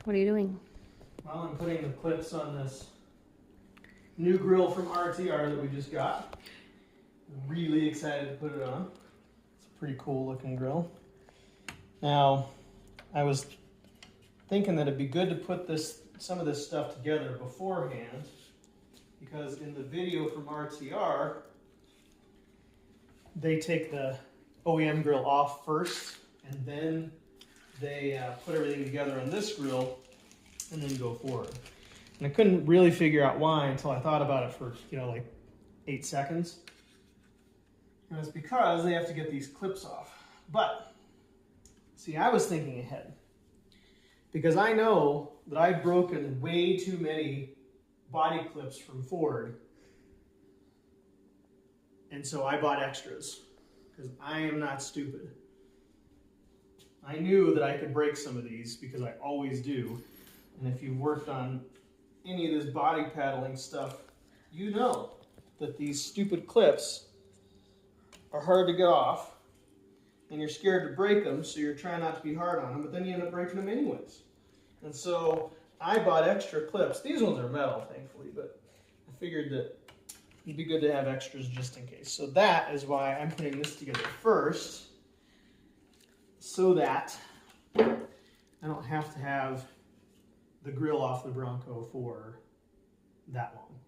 What are you doing? Well, I'm putting the clips on this new grill from RTR that we just got. I'm really excited to put it on. It's a pretty cool looking grill. Now, I was thinking that it'd be good to put some of this stuff together beforehand, because in the video from RTR, they take the OEM grill off first, and then they put everything together on this grill, and then go forward. And I couldn't really figure out why until I thought about it for, like 8 seconds. And it's because they have to get these clips off. But, see, I was thinking ahead. Because I know that I've broken way too many body clips from Ford. And so I bought extras. Because I am not stupid. I knew that I could break some of these because I always do. And if you've worked on any of this body paddling stuff, you know that these stupid clips are hard to get off, and you're scared to break them, so you're trying not to be hard on them, but then you end up breaking them anyways. And so I bought extra clips. These ones are metal, thankfully, but I figured that it'd be good to have extras just in case. So that is why I'm putting this together first, so that I don't have to have the grill off the Bronco for that long.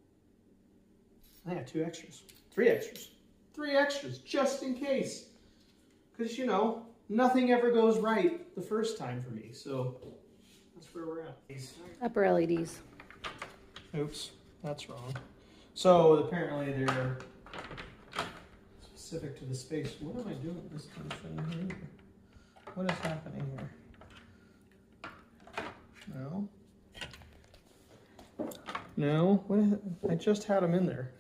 I got 2 extras, 3 extras. 3 extras, just in case. Because, nothing ever goes right the first time for me. So, that's where we're at. Upper LEDs. Oops, that's wrong. So, apparently they're specific to the space. What am I doing this kind of thing here? What is happening here? No. No, I just had them in there.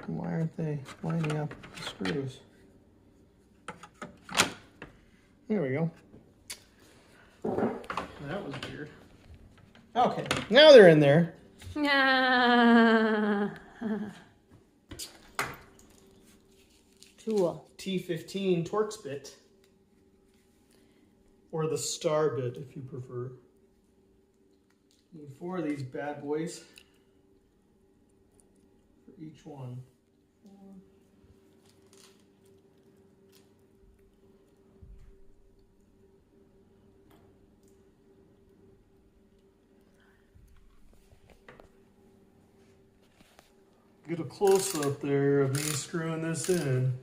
Why aren't they lining up the screws? There we go. That was weird. Okay, now they're in there. Tool. T15 Torx bit. Or the star bit, if you prefer. Need 4 of these bad boys for each one. 4. Get a close-up there of me screwing this in.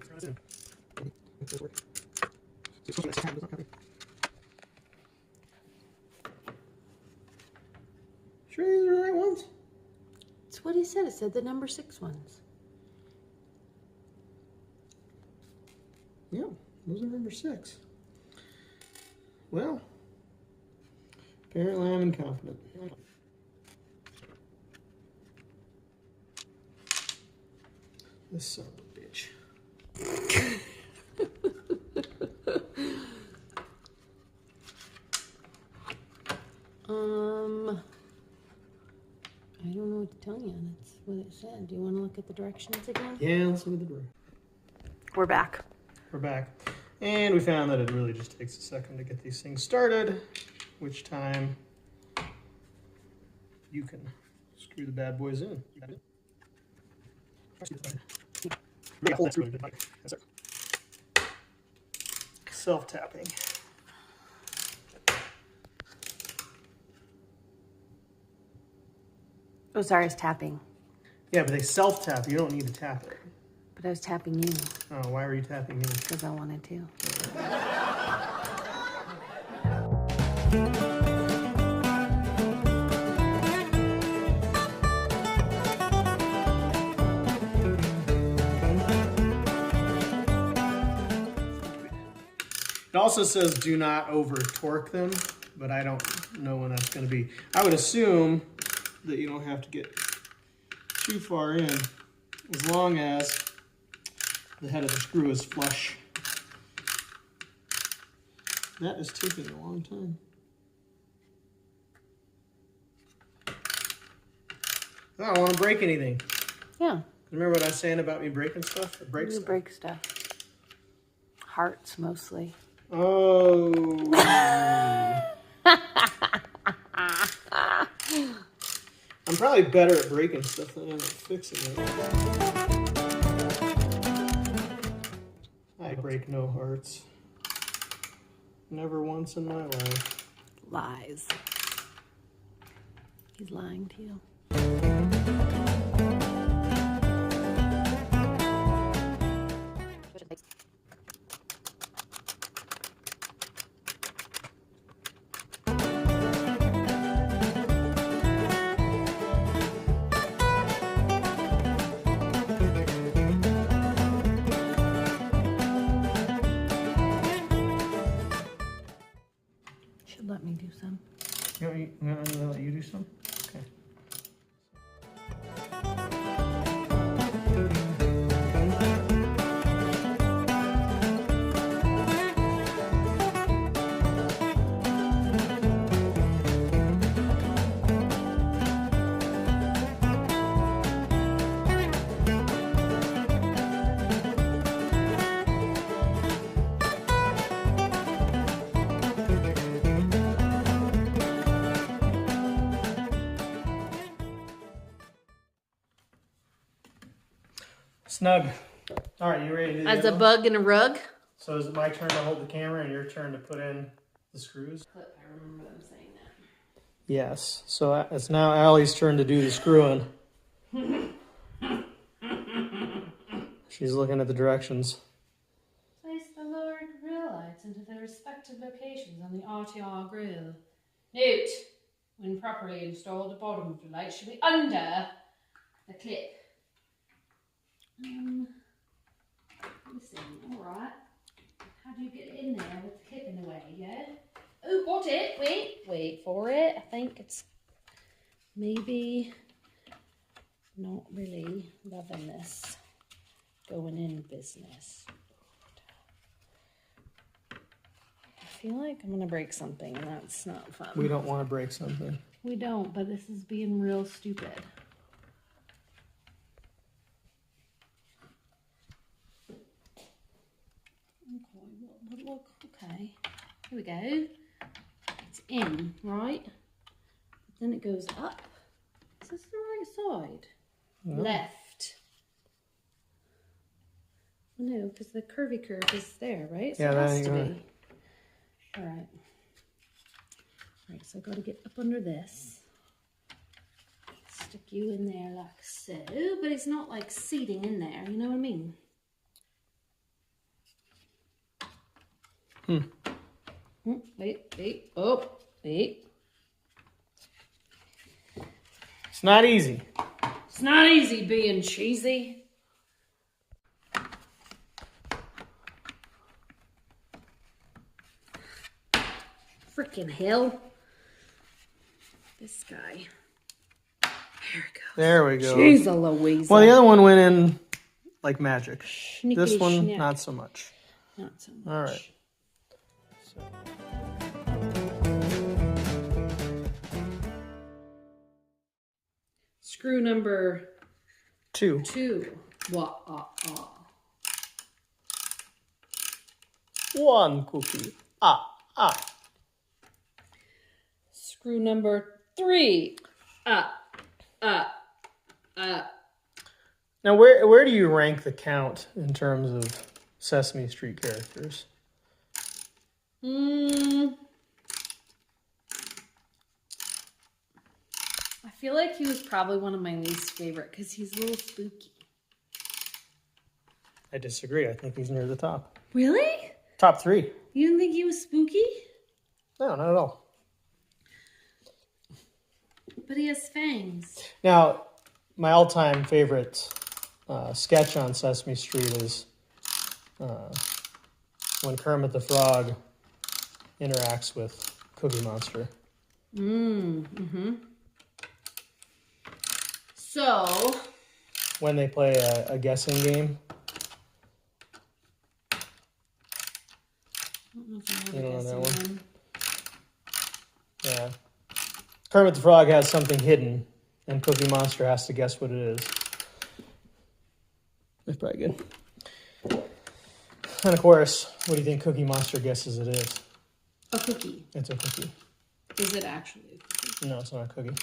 Sure these are the right ones? That's what he said. It said the number 6 ones. Yeah, those are number 6. Well, apparently I'm incompetent. This son of a bitch. I don't know what to tell you. That's what it said. Do you want to look at the directions again? Yeah, let's look at the door. We're back. We're back. And we found that it really just takes a second to get these things started, which time you can screw the bad boys in. Self-tapping. Oh, sorry, I was tapping. Yeah, but they self-tap. You don't need to tap it. But I was tapping you. Oh, why were you tapping me? Because I wanted to. It also says do not over torque them, but I don't know when that's going to be. I would assume that you don't have to get too far in as long as the head of the screw is flush. That is taking a long time. I don't want to break anything. Yeah. Remember what I was saying about me breaking stuff? It breaks You stuff. break stuff. Hearts, mostly. Oh. I'm probably better at breaking stuff than I am at fixing it. I break no hearts. Never once in my life. Lies. He's lying to you. Should let me do some. You want me to let you do some? Okay. Snug. All right, you ready to do As the a other one? bug in a rug? So is it my turn to hold the camera and your turn to put in the screws? I remember them saying that. Yes. So it's now Allie's turn to do the screwing. She's looking at the directions. Place the lower grill lights into their respective locations on the RTR grill. Note, when properly installed, the bottom of the light should be under the clip. Listen, alright. How do you get it in there with the clip in the way, yeah? Oh, got it. Wait for it. I think it's maybe not really loving this going in business. I feel like I'm gonna break something and that's not fun. We don't want to break something. We don't, but this is being real stupid. Look, okay. Here we go. It's in, right? But then it goes up. Is this the right side? No. Left. Well, no, because the curvy curve is there, right? So Yeah, it that has ain't to right. be. All right. All right, so I got to get up under this. Stick you in there like so, but it's not like seating in there, you know what I mean? Wait, oh, wait. It's not easy. It's not easy being cheesy. Freaking hell. This guy. There it goes. There we go. Jeez Louise. Well, the other one went in like magic. Schnickety This one, schnack. not so much. Not so much. All right. So. Screw number 2. 2. One cookie. Screw number 3. Now, where do you rank the count in terms of Sesame Street characters? I feel like he was probably one of my least favorite because he's a little spooky. I disagree. I think he's near the top. Really? Top 3. You didn't think he was spooky? No, not at all. But he has fangs. Now, my all-time favorite sketch on Sesame Street is when Kermit the Frog interacts with Cookie Monster. So, When they play a guessing game. You don't know that one? Yeah. Kermit the Frog has something hidden, and Cookie Monster has to guess what it is. That's probably good. And of course, what do you think Cookie Monster guesses it is? A cookie. It's a cookie. Is it actually a cookie? No, it's not a cookie.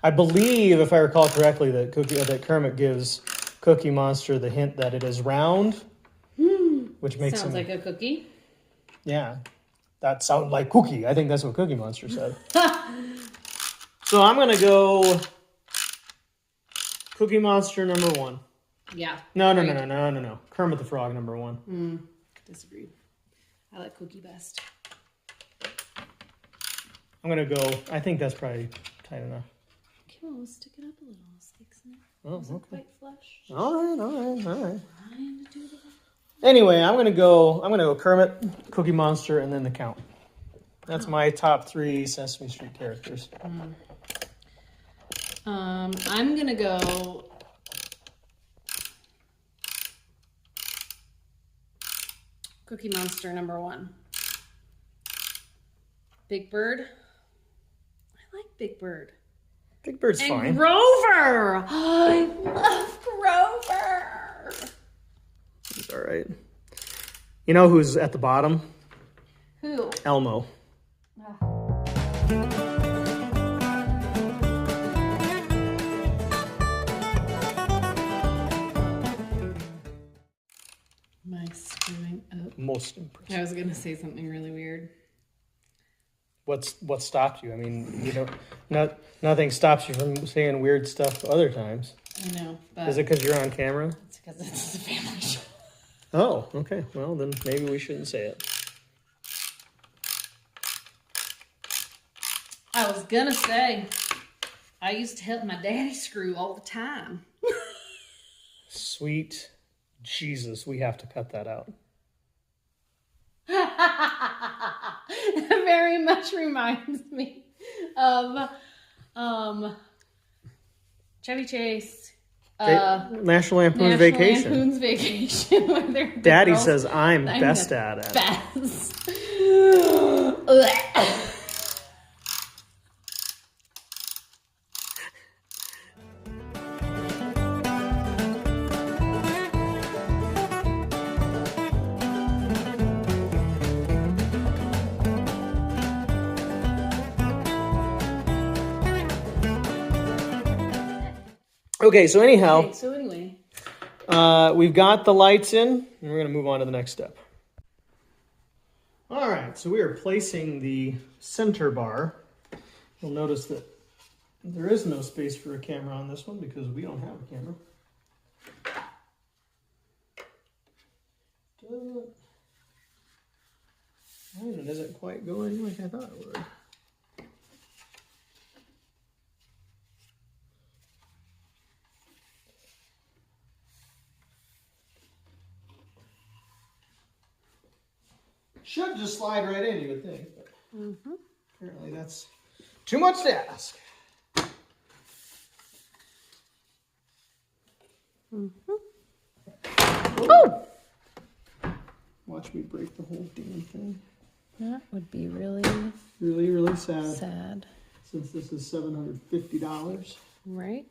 I believe, if I recall correctly, that Kermit gives Cookie Monster the hint that it is round, which makes Sounds like a cookie. Yeah, that sounds like cookie. I think that's what Cookie Monster said. So I'm gonna go Cookie Monster number 1. Yeah. No. Kermit the Frog number 1. Disagreed. I like cookie best. I'm gonna go. I think that's probably tight enough. Come on, stick it up a little. Sticks in it. Oh, Isn't okay. quite flush. All right. Trying to do the... Anyway, I'm gonna go Kermit, Cookie Monster, and then the Count. That's my top 3 Sesame Street characters. I'm gonna go Cookie Monster number 1. Big Bird. I like Big Bird. Big Bird's and fine. Grover. I love Grover. He's all right. You know who's at the bottom? Who? Elmo. Am I screwing up? Most impressive. I was gonna say something really weird. What stopped you? I mean, nothing stops you from saying weird stuff other times. I know, but Is it because you're on camera? it's because it's a family show. Oh, okay. Well, then maybe we shouldn't say it. I was gonna say, I used to help my daddy screw all the time. Sweet Jesus, we have to cut that out. It very much reminds me of Chevy Chase. National Lampoon's Vacation. Lampoon's Vacation. Where they're Daddy girls. says I'm best at it. Best. Okay, so anyhow, Okay, so anyway. we've got the lights in, and we're going to move on to the next step. All right, so we are placing the center bar. You'll notice that there is no space for a camera on this one because we don't have a camera. It isn't quite going like I thought it would. Should just slide right in, you would think. But apparently that's too much to ask. Oh! Watch me break the whole damn thing. That would be really Really, really sad. sad. Since this is $750. Right?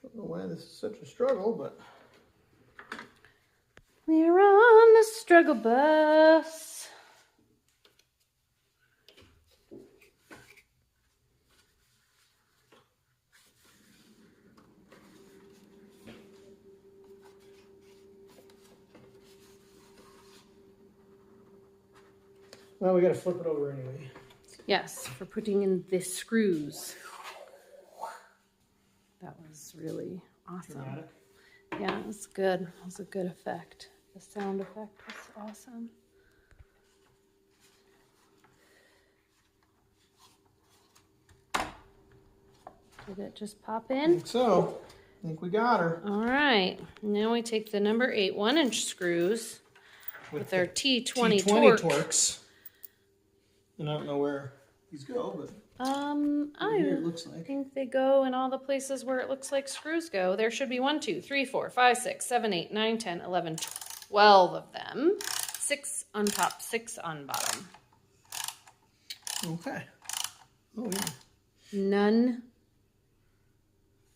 Don't know why this is such a struggle, but We're on the struggle bus. well, we got to flip it over anyway. Yes, for putting in the screws. That was really awesome. Dramatic. Yeah, it was good. It was a good effect. The sound effect was awesome. Did it just pop I in? think so. I think we got her. All right. Now we take the number 8 1-inch screws with our T20 torque. Torques. And I don't know where these go, but here it looks I like. think they go in all the places where it looks like screws go. There should be 1, 2, 3, 4, 5, 6, 7, 8, 9, 10, 11, 12 of them. 6 on top, 6 on bottom. Okay. Oh, yeah. None.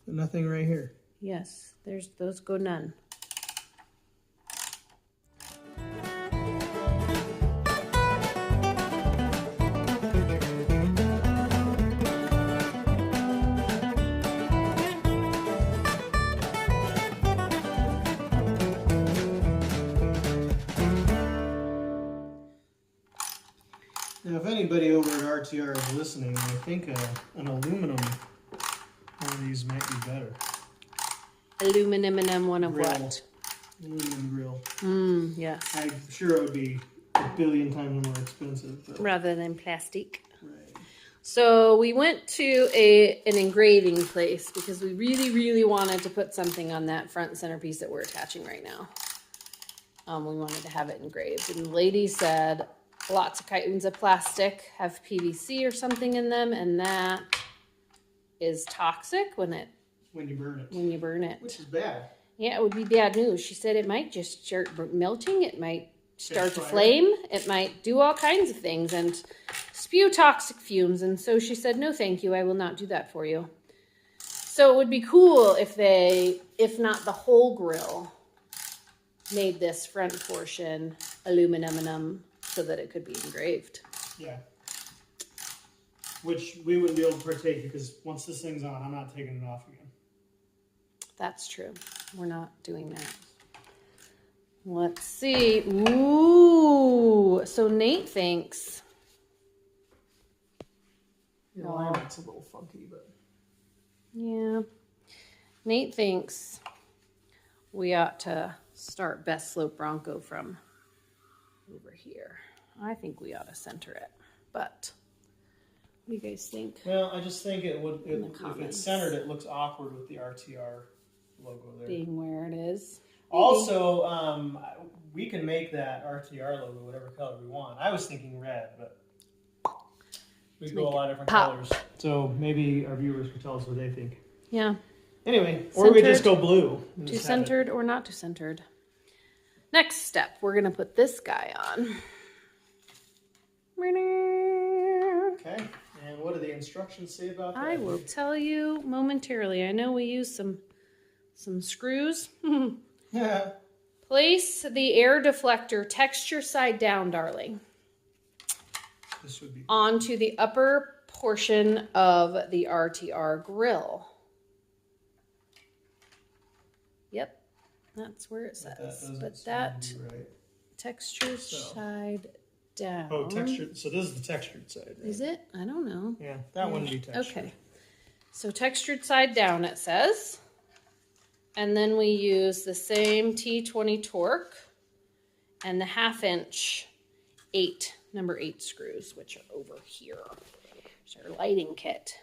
Nothing right here. Yes, those go none. Now, if anybody over at RTR is listening, I think an aluminum one of these might be better. Aluminum one of Grill. what? Aluminum grill. Yes. I'm sure it would be a billion times more expensive. But... Rather than plastic. Right. So we went to an engraving place because we really, really wanted to put something on that front centerpiece that we're attaching right now. We wanted to have it engraved. And the lady said lots of kinds of plastic have PVC or something in them, and that is toxic when you burn it. When you burn it. Which is bad. Yeah, it would be bad news. She said it might just start melting. It might start to flame. It might do all kinds of things and spew toxic fumes. And so she said, no, thank you. I will not do that for you. So it would be cool if they, if not the whole grill, made this front portion aluminum so that it could be engraved. Yeah. Which we wouldn't be able to partake because once this thing's on, I'm not taking it off again. That's true. We're not doing that. Let's see. Ooh. So Nate thinks. The alignment's a little funky, but. Yeah. Nate thinks we ought to start Best Slope Bronco from over here. I think we ought to center it, but what do you guys think? Well, I just think it would, if it's centered, it looks awkward with the RTR logo there. Being where it is. Also, we can make that RTR logo whatever color we want. I was thinking red, but we go a lot of different colors. So maybe our viewers can tell us what they think. Yeah. Anyway, or we just go blue. Too centered or not too centered. Next step, we're going to put this guy on. Okay, and what do the instructions say about that? I will tell you momentarily. I know we use some screws. Yeah. Place the air deflector texture side down, darling. This would be onto the upper portion of the RTR grill. Yep, that's where it says. But that right. texture side down. Oh, textured. So this is the textured side, right? Is it? I don't know. Yeah, that wouldn't be textured. Okay. So textured side down, it says. And then we use the same T20 torque and the 1/2" number 8 screws, which are over here. It's our lighting kit.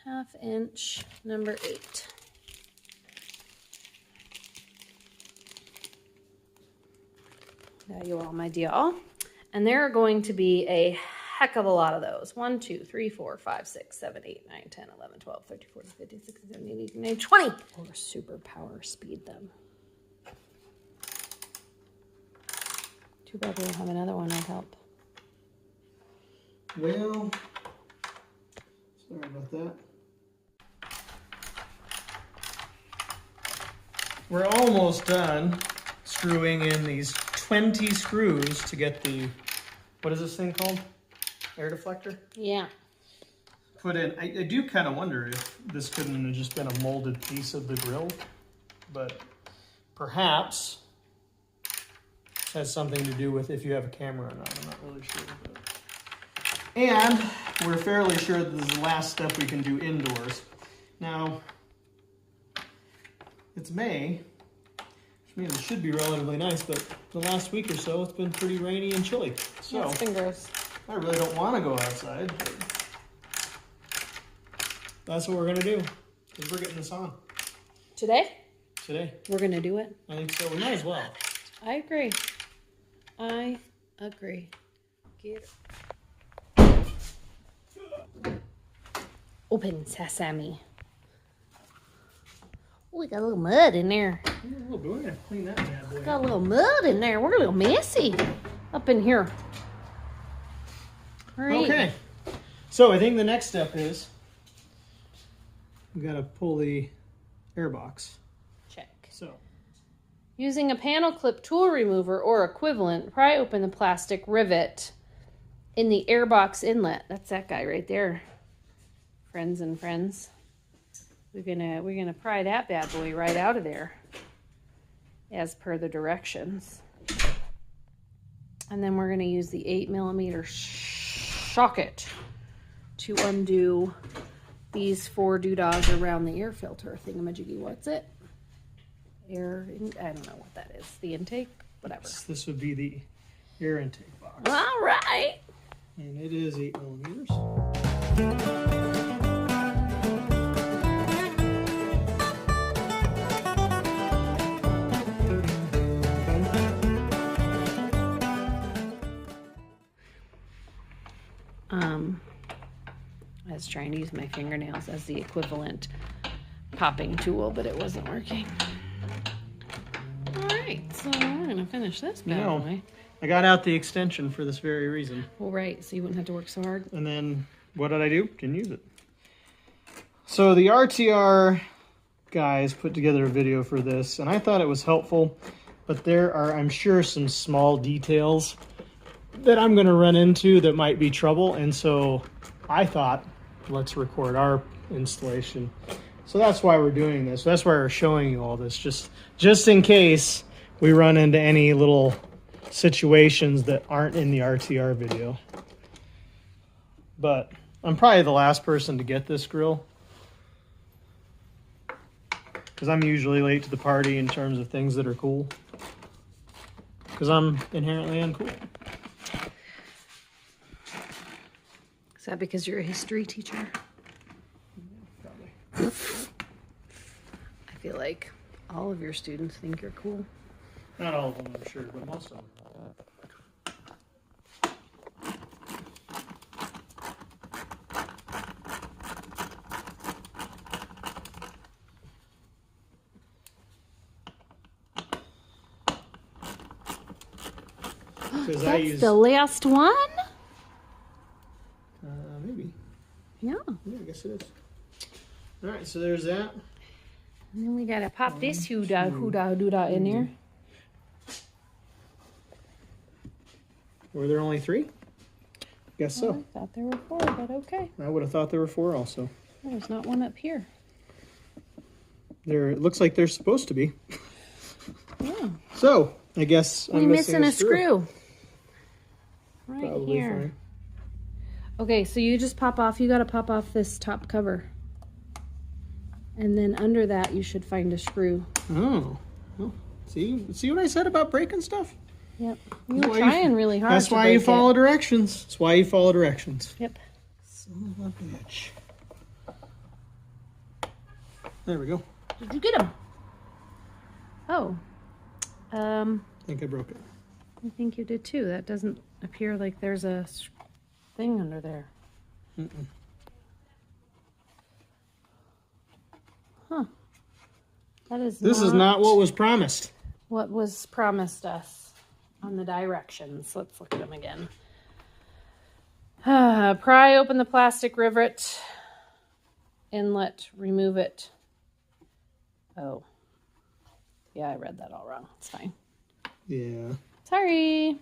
1/2" number 8. There you are, my dear. And there are going to be a heck of a lot of those. 1, 2, 3, 4, 5, 6, 7, 8, 9, 10, 11, 12, 13, 14, 15, 16, 17, 18, 19, 20. Or super power speed them. Too bad we don't have another one. I'd help. Well, sorry about that. We're almost done screwing in these 20 screws to get the, what is this thing called? Air deflector? Yeah. Put in. I do kind of wonder if this couldn't have just been a molded piece of the grill, but perhaps it has something to do with if you have a camera or not. I'm not really sure. But. And we're fairly sure that this is the last step we can do indoors. Now, it's May, which means it should be relatively nice, but the last week or so it's been pretty rainy and chilly. So Yeah, it's been gross. I really don't want to go outside, but that's what we're going to do, because we're getting this on. Today? Today. We're going to do it? I think so. We might as well. I agree. I agree. Get it. Open sesame. Oh, we got a little mud in there. We're gonna clean that bad boy. Got a little mud in there. We're a little messy up in here. All right. Okay. So I think the next step is we gotta pull the air box. Check. So Using a panel clip tool remover or equivalent, pry open the plastic rivet in the airbox inlet. That's that guy right there. Friends and friends. We're gonna pry that bad boy right out of there as per the directions. And then we're gonna use the 8mm socket to undo these 4 doodahs around the air filter thingamajiggy. What's it? I don't know what that is. The intake? Whatever. this would be the air intake box. All right. And it is 8mm. I was trying to use my fingernails as the equivalent popping tool, but it wasn't working. All right, so we're gonna finish this bad boy. I got out the extension for this very reason. Well, right, so you wouldn't have to work so hard. And then what did I do? Didn't use it. So the RTR guys put together a video for this, and I thought it was helpful, but there are, I'm sure, some small details that I'm going to run into that might be trouble, and so I thought, let's record our installation. So that's why we're doing this. That's why we're showing you all this, just in case we run into any little situations that aren't in the RTR video. But I'm probably the last person to get this grill, because I'm usually late to the party in terms of things that are cool, because I'm inherently uncool. Is that because you're a history teacher? Probably. I feel like all of your students think you're cool. Not all of them, I'm sure, but most of them. That's the last one? Maybe. Yeah. Yeah, I guess it is. All right, so there's that. And then we gotta pop this hoodah in there. Were there only 3? Guess so. Well, I thought there were 4, but okay. I would have thought there were 4 also. There's not one up here. It looks like they're supposed to be. Yeah. So, I guess We're missing a screw. Right Probably here. fine. Okay, so you just pop off. You gotta pop off this top cover. And then under that, you should find a screw. Oh. Well, see what I said about breaking stuff? Yep. You were trying really hard. That's why you follow directions. That's why you follow directions. Yep. Son of a bitch. There we go. Did you get him? Oh. I think I broke it. I think you did too. That doesn't appear like there's a thing under there. Mm-mm. Huh. This is not what was promised. What was promised us on the directions. Let's look at them again. Pry open the plastic rivet. Inlet. Remove it. Oh. Yeah, I read that all wrong. It's fine. Yeah. Sorry.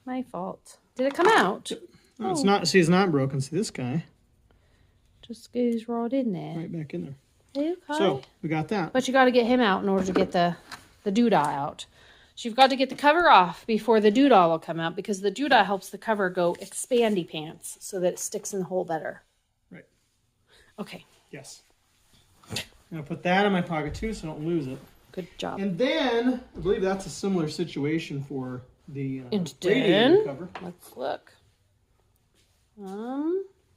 My fault. Did it come out? No, it's not. See, it's not broken. See, this guy. Just goes right in there. Right back in there. Okay. So, we got that. But you got to get him out in order to get the doodah out. So you've got to get the cover off before the doodah will come out, because the doodah helps the cover go expandy pants so that it sticks in the hole better. Right. Okay. Yes. I'm going to put that in my pocket too so I don't lose it. Good job. And then, I believe that's a similar situation for the And radiator then, cover. let's look.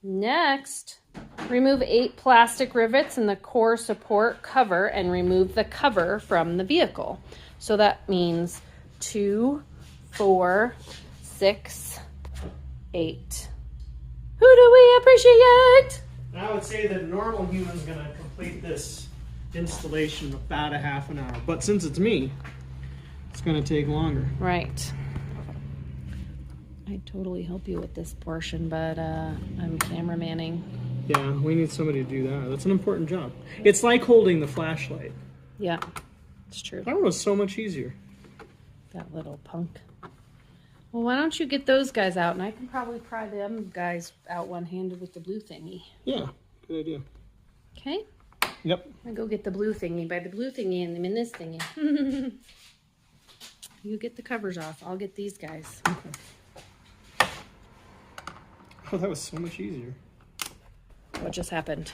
Next, remove 8 plastic rivets in the core support cover and remove the cover from the vehicle. So that means 2, 4, 6, 8. Who do we appreciate? And I would say that a normal human's going to complete this installation about a half an hour. But since it's me, it's going to take longer. Right. I'd totally help you with this portion, but I'm cameramanning. Yeah, we need somebody to do that. That's an important job. It's like holding the flashlight. Yeah, it's true. That was so much easier. That little punk. Well, why don't you get those guys out, and I can probably pry them guys out one-handed with the blue thingy. Yeah, good idea. Okay? Yep. I go get the blue thingy. By the blue thingy, and them in this thingy. You get the covers off. I'll get these guys. Okay. Oh, that was so much easier. What just happened?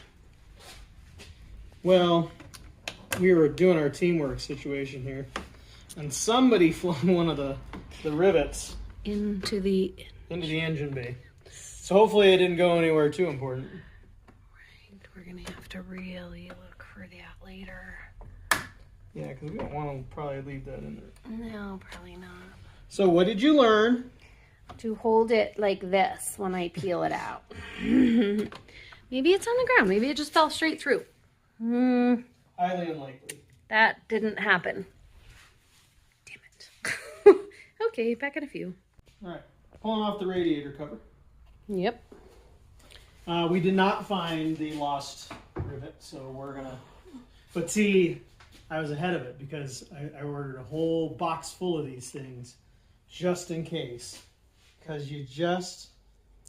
Well, we were doing our teamwork situation here, and somebody flung one of the rivets Into the engine bay. So hopefully it didn't go anywhere too important. Right, we're gonna have to really look for that later. Yeah, because we don't want to probably leave that in there. No, probably not. So what did you learn? To hold it like this when I peel it out. Maybe it's on the ground. Maybe it just fell straight through. Highly unlikely. That didn't happen. Damn it. Okay, back in a few. All right, pulling off the radiator cover. Yep. We did not find the lost rivet, so we're gonna. But see, I was ahead of it because I ordered a whole box full of these things just in case. Because you just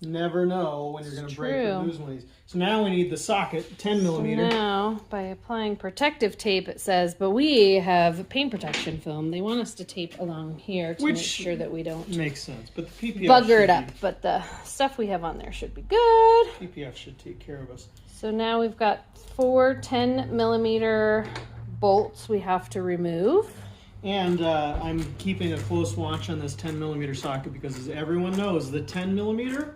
never know when you're going to break or lose one of these. So now we need the socket, 10 millimeter. So now, by applying protective tape, it says, but we have paint protection film. They want us to tape along here to make sure that we don't makes sense. But the PPF bugger it up. But the stuff we have on there should be good. PPF should take care of us. So now we've got 4 10 millimeter bolts we have to remove. And I'm keeping a close watch on this 10 millimeter socket because, as everyone knows, the 10 millimeter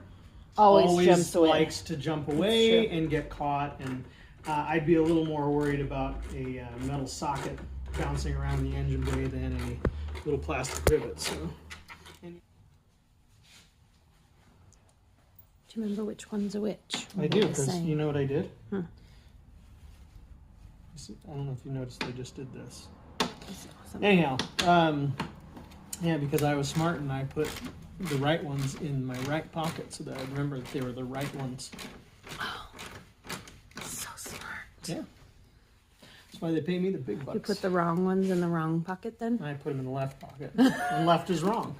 always jumps away. Likes to jump away and get caught. And I'd be a little more worried about a metal socket bouncing around the engine bay than a little plastic rivet. So, do you remember which one's a which? I do, because you know what I did? Hmm. I don't know if you noticed, I just did this. Awesome. Anyhow, yeah, because I was smart and I put the right ones in my right pocket so that I remember that they were the right ones. Oh, so smart. Yeah. That's why they pay me the big bucks. You put the wrong ones in the wrong pocket then? I put them in the left pocket. And left is wrong.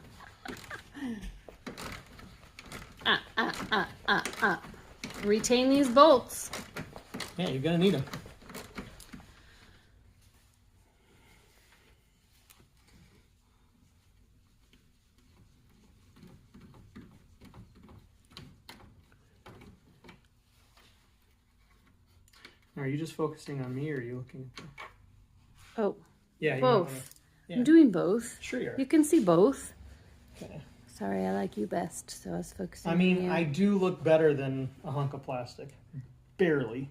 Retain these bolts. Yeah, you're going to need them. Are you just focusing on me, or are you looking at the... Oh, yeah, both. I'm doing both. Sure you are. You can see both. Okay. Sorry, I like you best, so I was focusing I mean, on you. I do look better than a hunk of plastic. Barely.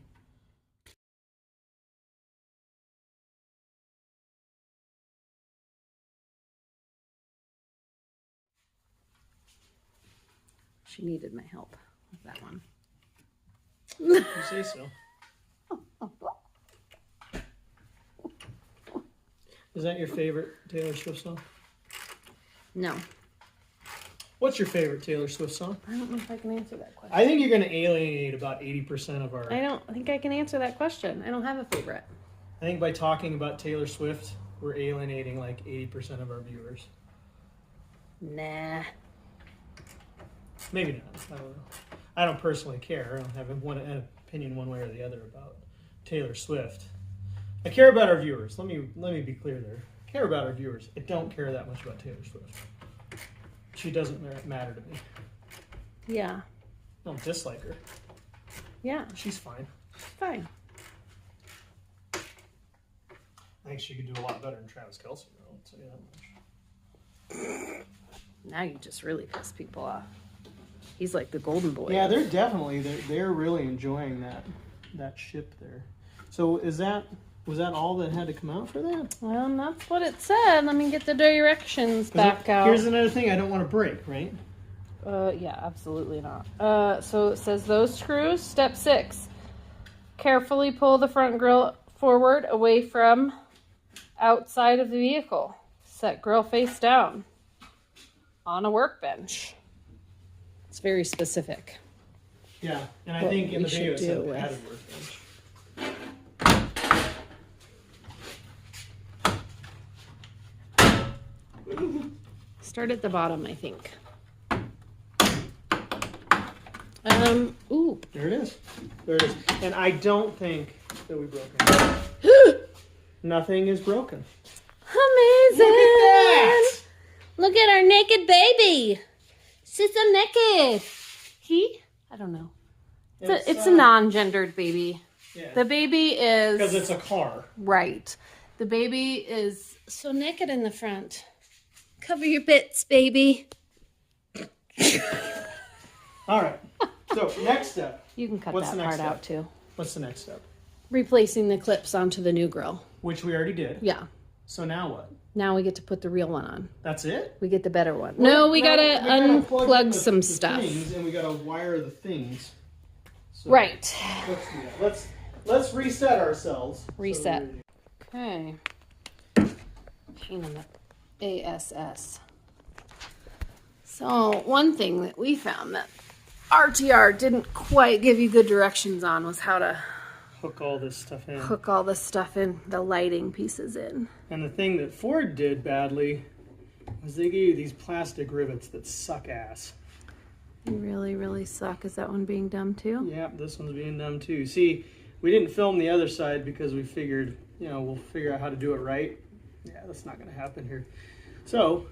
She needed my help with that one. You say so. Is that your favorite Taylor Swift song? No. What's your favorite Taylor Swift song? I don't know if I can answer that question. I think you're going to alienate about 80% of our... I don't think I can answer that question. I don't have a favorite. I think by talking about Taylor Swift, we're alienating like 80% of our viewers. Nah. Maybe not. I don't know. I don't personally care. I don't have an opinion one way or the other about Taylor Swift. I care about our viewers. Let me be clear there. I care about our viewers. I don't care that much about Taylor Swift. She doesn't matter to me. Yeah. I don't dislike her. Yeah. She's fine. Fine. I think she could do a lot better than Travis Kelce, though. I'll tell you that much. Now you just really piss people off. He's like the golden boy. Yeah, they're definitely they're really enjoying that ship there. So was that all that had to come out for that? Well, that's what it said. Let me get the directions back out. Here's another thing I don't want to break, right? Yeah, absolutely not. So it says those screws. Step 6. Carefully pull the front grille forward, away from outside of the vehicle. Set grill face down on a workbench. It's very specific. Yeah, and I think in the video it said padded workbench. Start at the bottom, I think. Ooh. There it is. There it is. And I don't think that we broke it. Nothing is broken. Amazing. Look at that. Look at our naked baby. She's so naked. He? I don't know. It's a non-gendered baby. Yeah. The baby is... Because it's a car. Right. The baby is so naked in the front. Cover your bits, baby. All right. So, next step. You can cut What's that the next part step? out, too. What's the next step? Replacing the clips onto the new grill. Which we already did. Yeah. So now what? Now we get to put the real one on. That's it? We get the better one. No, we gotta unplug some stuff. And we gotta wire the things. So right. Let's do that. Let's reset ourselves. Reset. Okay. Pain in the ASS. So one thing that we found that RTR didn't quite give you good directions on was how to hook all this stuff in. Hook all this stuff in, the lighting pieces in. And the thing that Ford did badly was they gave you these plastic rivets that suck ass. They really, really suck. Is that one being dumb too? Yeah, this one's being dumb too. See, we didn't film the other side because we figured, we'll figure out how to do it right. Yeah, that's not going to happen here. So,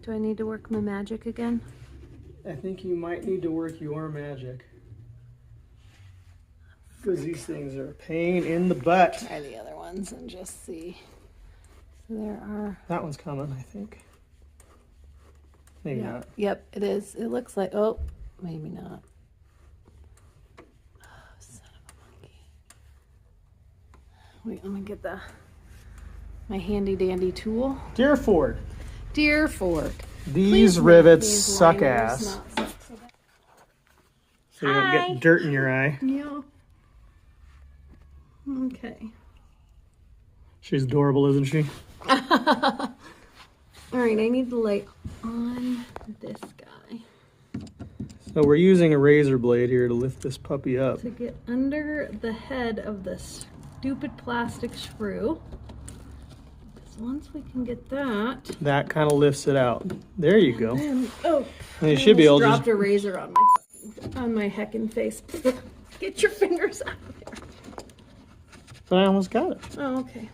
do I need to work my magic again? I think you might need to work your magic. Because these things are a pain in the butt. Try the other ones and just see. So there are... That one's coming, I think. Maybe yep. not. Yep, it is. It looks like... Oh, maybe not. Oh, son of a monkey. Wait, let me get my handy dandy tool. Dear Ford. Dear Ford. These rivets suck ass. So you don't get dirt in your eye. Yeah. Okay. She's adorable, isn't she? All right, I need the light on this guy. So we're using a razor blade here to lift this puppy up. To get under the head of this stupid plastic screw. Because once we can get that... That kind of lifts it out. There you go. And you should be able to... dropped a razor on my heckin' face. Get your fingers out of there. But I almost got it. Oh, okay.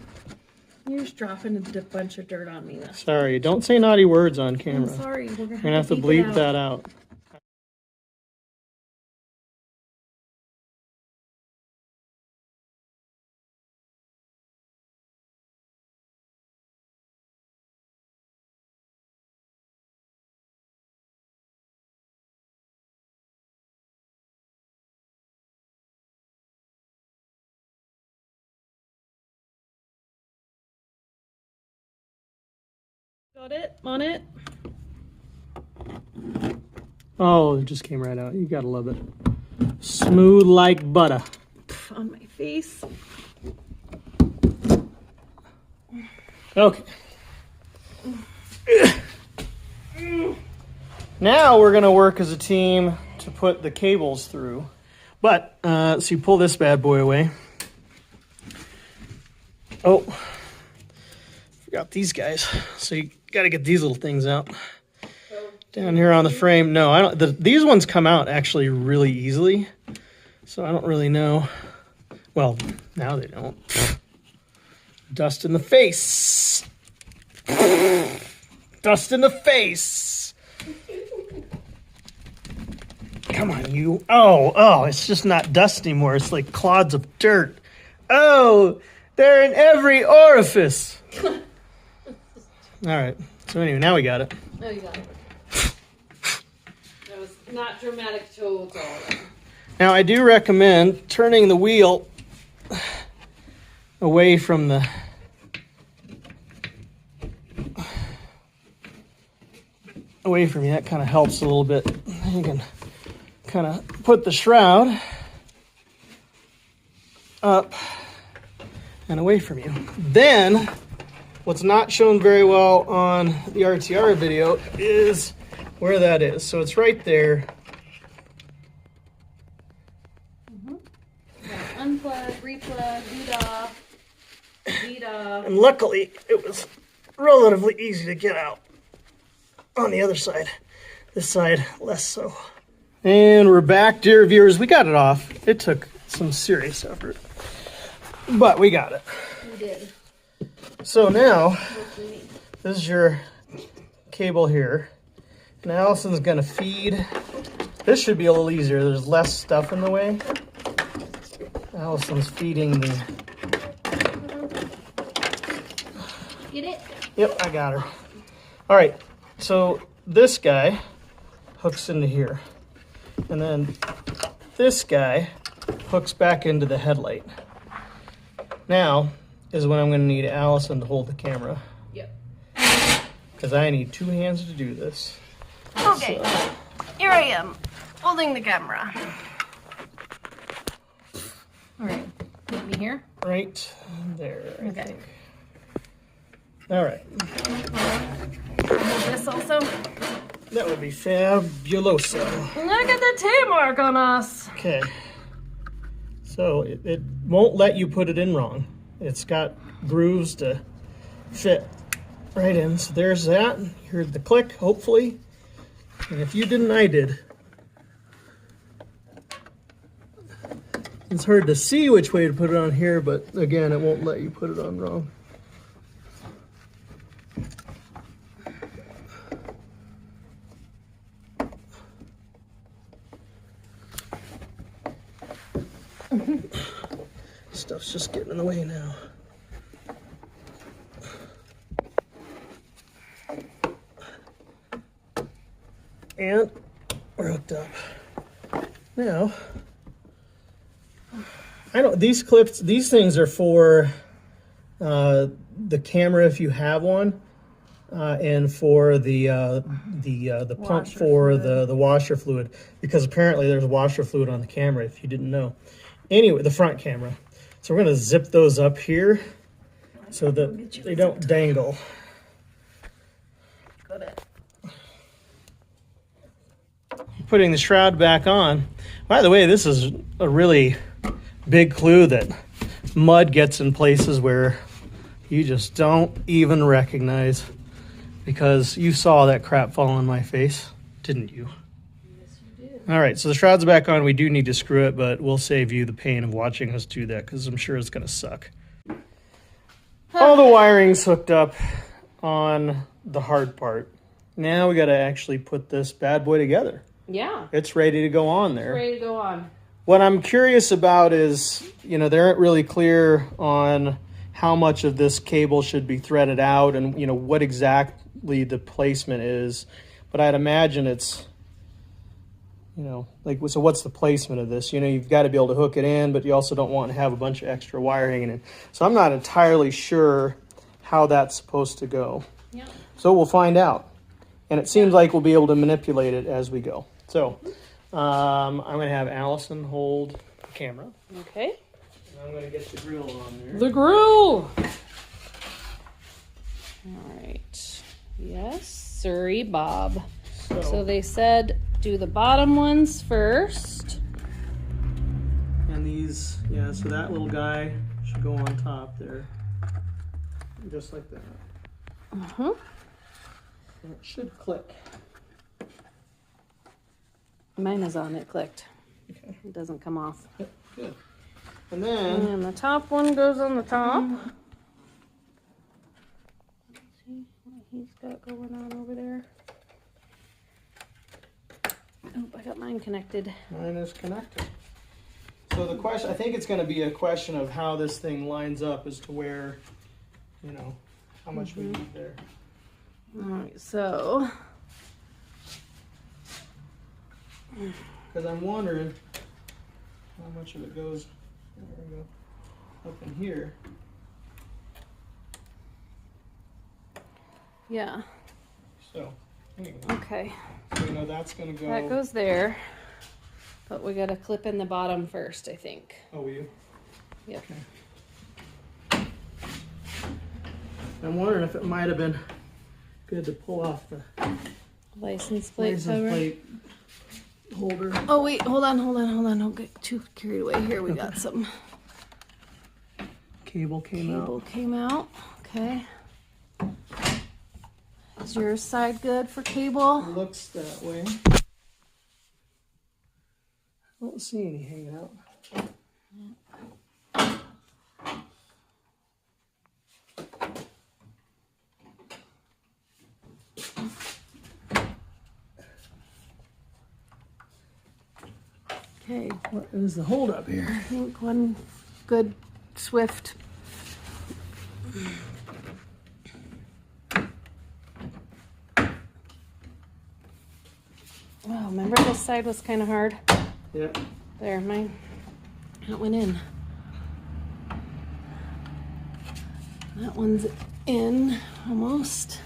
You're just dropping a bunch of dirt on me. Sorry, don't say naughty words on camera. I'm sorry. We're going to have to bleep that out. Got it? On it? Oh, it just came right out. You gotta love it. Smooth like butter. On my face. Okay. Now we're gonna work as a team to put the cables through. But, so you pull this bad boy away. Oh. Forgot these guys. So you got to get these little things out. Down here on the frame. No, I don't. These ones come out actually really easily. So I don't really know. Well, now they don't. Dust in the face. Dust in the face. Come on, you. Oh, it's just not dust anymore. It's like clods of dirt. Oh, they're in every orifice. All right. So anyway, now we got it. Oh, you got it. That was not dramatic at all. Now I do recommend turning the wheel away from the That kind of helps a little bit. You can kind of put the shroud up and away from you. Then, what's not shown very well on the RTR video is where that is. So it's right there. Unplug, replug, doodah. And luckily, it was relatively easy to get out on the other side. This side, less so. And we're back, dear viewers. We got it off. It took some serious effort, but we got it. We did. So now, this is your cable here. And Allison's gonna feed. This should be a little easier. There's less stuff in the way. Allison's feeding the... Get it? Yep, I got her. All right, so this guy hooks into here. And then this guy hooks back into the headlight. Now is when I'm gonna need Allison to hold the camera. Yep. Because I need 2 hands to do this. Okay, so. Here I am, holding the camera. All right, put me here. Right there, I Okay. think. All right. Hold this also. That would be fabuloso. Look at the tail mark on us. Okay. So it won't let you put it in wrong. It's got grooves to fit right in. So there's that. You heard the click, hopefully. And if you didn't, I did. It's hard to see which way to put it on here, but again, it won't let you put it on wrong. Stuff's just getting in the way now. And we're hooked up. Now, these clips, these things are for the camera if you have one, and for the pump for the washer fluid, because apparently there's washer fluid on the camera if you didn't know. Anyway, the front camera. So we're gonna zip those up here so that they don't dangle. Got it. Putting the shroud back on. By the way, this is a really big clue that mud gets in places where you just don't even recognize, because you saw that crap fall on my face, didn't you? Yes, you did. All right, so the shroud's back on. We do need to screw it, but we'll save you the pain of watching us do that, because I'm sure it's going to suck. All the wiring's hooked up on the hard part. Now we got to actually put this bad boy together. Yeah. It's ready to go on there. Ready to go on. What I'm curious about is, they aren't really clear on how much of this cable should be threaded out and, what exactly the placement is. But I'd imagine it's, so what's the placement of this? You've got to be able to hook it in, but you also don't want to have a bunch of extra wire hanging in. So I'm not entirely sure how that's supposed to go. Yeah. So we'll find out. And it seems like we'll be able to manipulate it as we go. So I'm going to have Allison hold the camera. Okay. And I'm going to get the grill on there. The grill. All right. Yes, sirree, Bob. So they said do the bottom ones first. And these, so that little guy should go on top there. Just like that. Uh-huh. And it should click. Mine is on, it clicked. Okay. It doesn't come off. Yep, good. And then And the top one goes on the top. Let's see what he's got going on over there. Oh, I got mine connected. mine is connected. So the question, I think it's going to be a question of how this thing lines up as to where, how much we need there. All right, so. Because I'm wondering how much of it goes, there we go, up in here. Yeah. So, anyway, Okay. so that's going to go. That goes there. But we got to clip in the bottom first, I think. Oh, will you? Yep. Okay. I'm wondering if it might have been good to pull off the License plate license cover. plate holder. Oh wait, hold on. Don't get too carried away here. We got some Cable came out. cable came out. Okay. Is your side good for cable? Looks that way. I don't see any hanging out. Okay. What is the holdup here? I think one good swift. Oh, remember this side was kind of hard? Yep. There, mine. That went in. That one's in almost.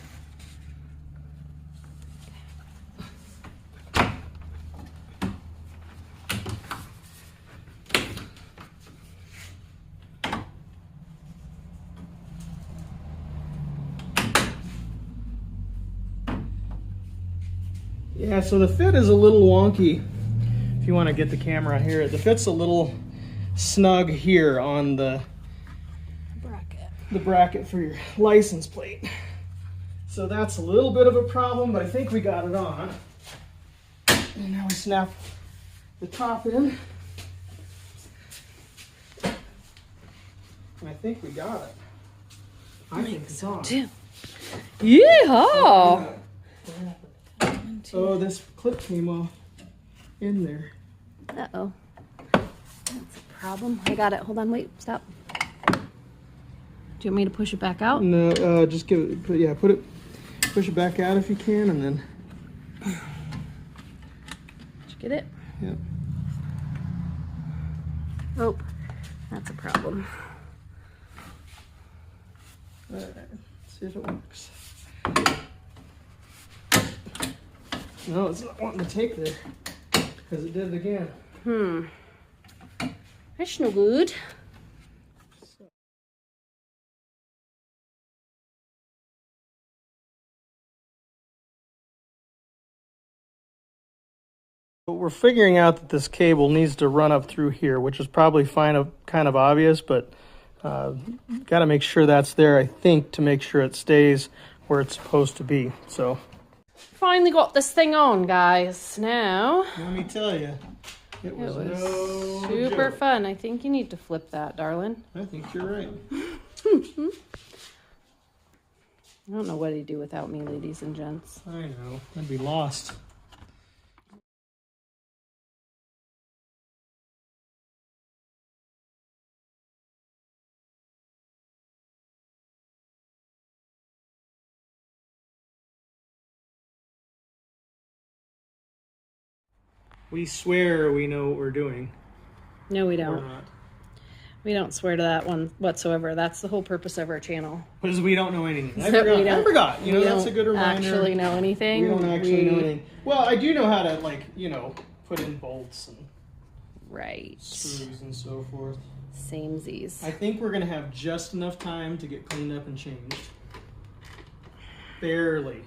Yeah, so the fit is a little wonky. If you want to get the camera here, the fit's a little snug here on the bracket for your license plate. So that's a little bit of a problem, but I think we got it on. And now we snap the top in. And I think we got it. I think it's on. Yeehaw! Oh, this clip came off in there. Uh-oh. That's a problem. I got it. Hold on, wait, stop. Do you want me to push it back out? No, just give it, push it back out if you can, and then. Did you get it? Yep. Oh, that's a problem. All right, let's see if it works. No, it's not wanting to take there, because it did it again. That's no good. But we're figuring out that this cable needs to run up through here, which is probably kind of obvious, but got to make sure that's there, I think, to make sure it stays where it's supposed to be. So Finally got this thing on, guys. Now, let me tell you, it was no super joke. fun. I think you need to flip that, darling. I think you're right. I don't know what he'd do without me, ladies and gents. I know, I'd be lost. We swear we know what we're doing. No, we Or don't. not. We don't swear to that one whatsoever. That's the whole purpose of our channel. Because we don't know anything. I That forgot. we don't- I forgot. You know, we that's a don't good reminder. actually know anything. We don't actually know anything. Well, I do know how to, like, you know, put in bolts and Right. screws and so forth. Samesies. I think we're gonna have just enough time to get cleaned up and changed. Barely.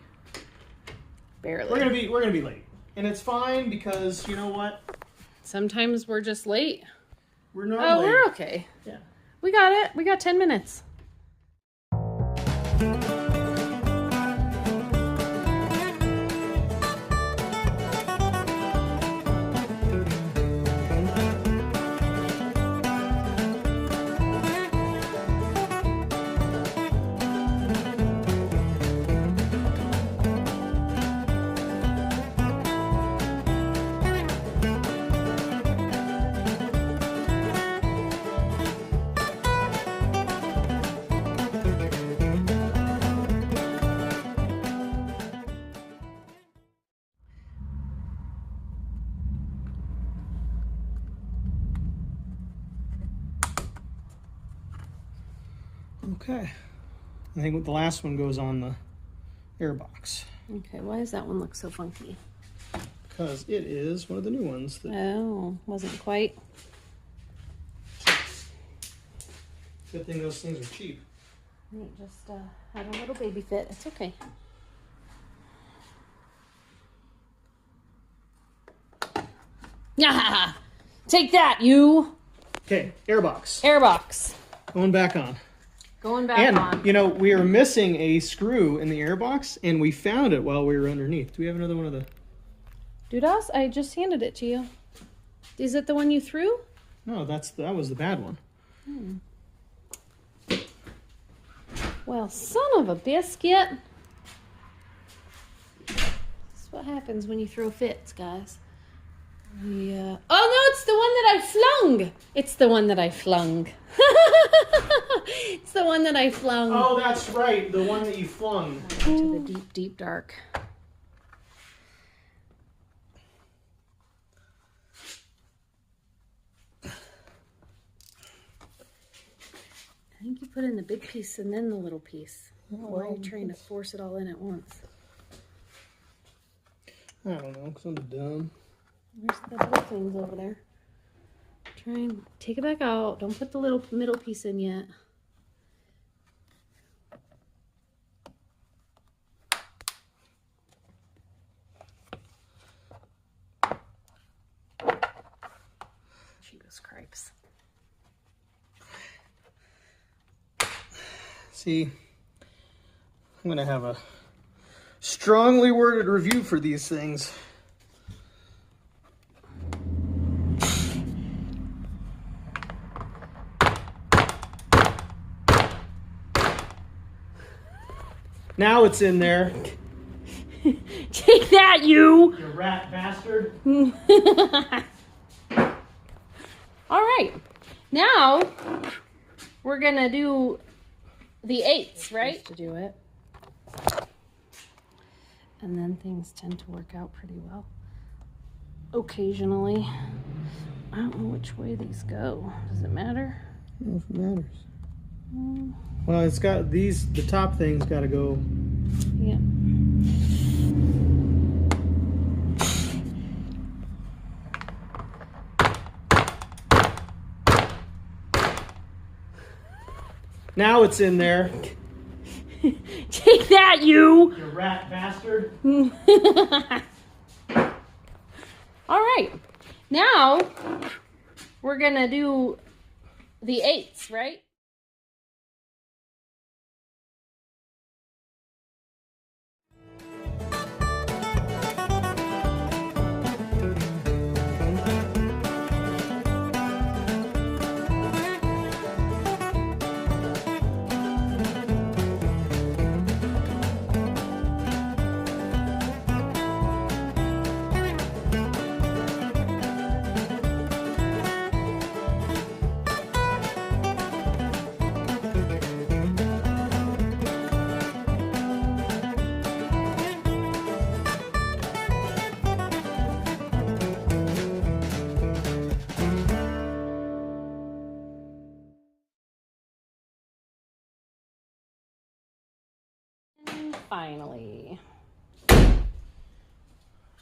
Barely. We're gonna be late, and it's fine because you know what? Sometimes we're just late. We're not Oh, late. we're okay. Yeah. We got it. We got 10 minutes. Okay. I think the last one goes on the air box Okay, why does that one look so funky? because it is one of the new ones. That Oh, wasn't quite. Good thing those things are cheap. Nate just had a little baby fit. It's okay. Yeah, take that, you. Okay, airbox. Airbox. Going back on. Going back And, on. you know, we are missing a screw in the airbox, and we found it while we were underneath. Do we have another one of the... Dudas, I just handed it to you. Is it the one you threw? No, that was the bad one. Well, son of a biscuit. That's what happens when you throw fits, guys. Yeah. Oh no, it's the one that I flung. It's the one that I flung. It's the one that I flung. Oh, that's right. The one that you flung. To the deep, deep dark. I think you put in the big piece and then the little piece. Or are you trying to force it all in at once? I don't know, because I'm dumb. There's the little things over there. Try and take it back out. Don't put the little middle piece in yet. Jesus Christ. See, I'm going to have a strongly worded review for these things. Now it's in there. Take that, you! You rat bastard. All right. Now, we're going to do the 8s, right? To do it. And then things tend to work out pretty well. Occasionally. I don't know which way these go. Does it matter? I don't know if it matters. Well, it's got these, the top thing's got to go. Yeah. Now it's in there. Take that, you! You rat bastard. All right. Now, we're going to do the 8s, right? And finally.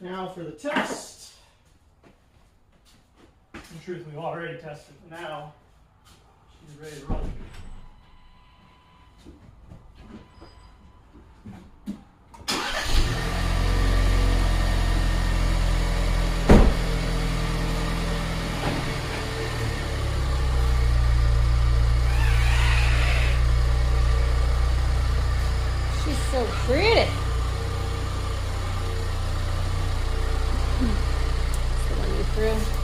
Now for the test. In truth, we've already tested. Now she's ready to run. She's so pretty. That's the one you threw.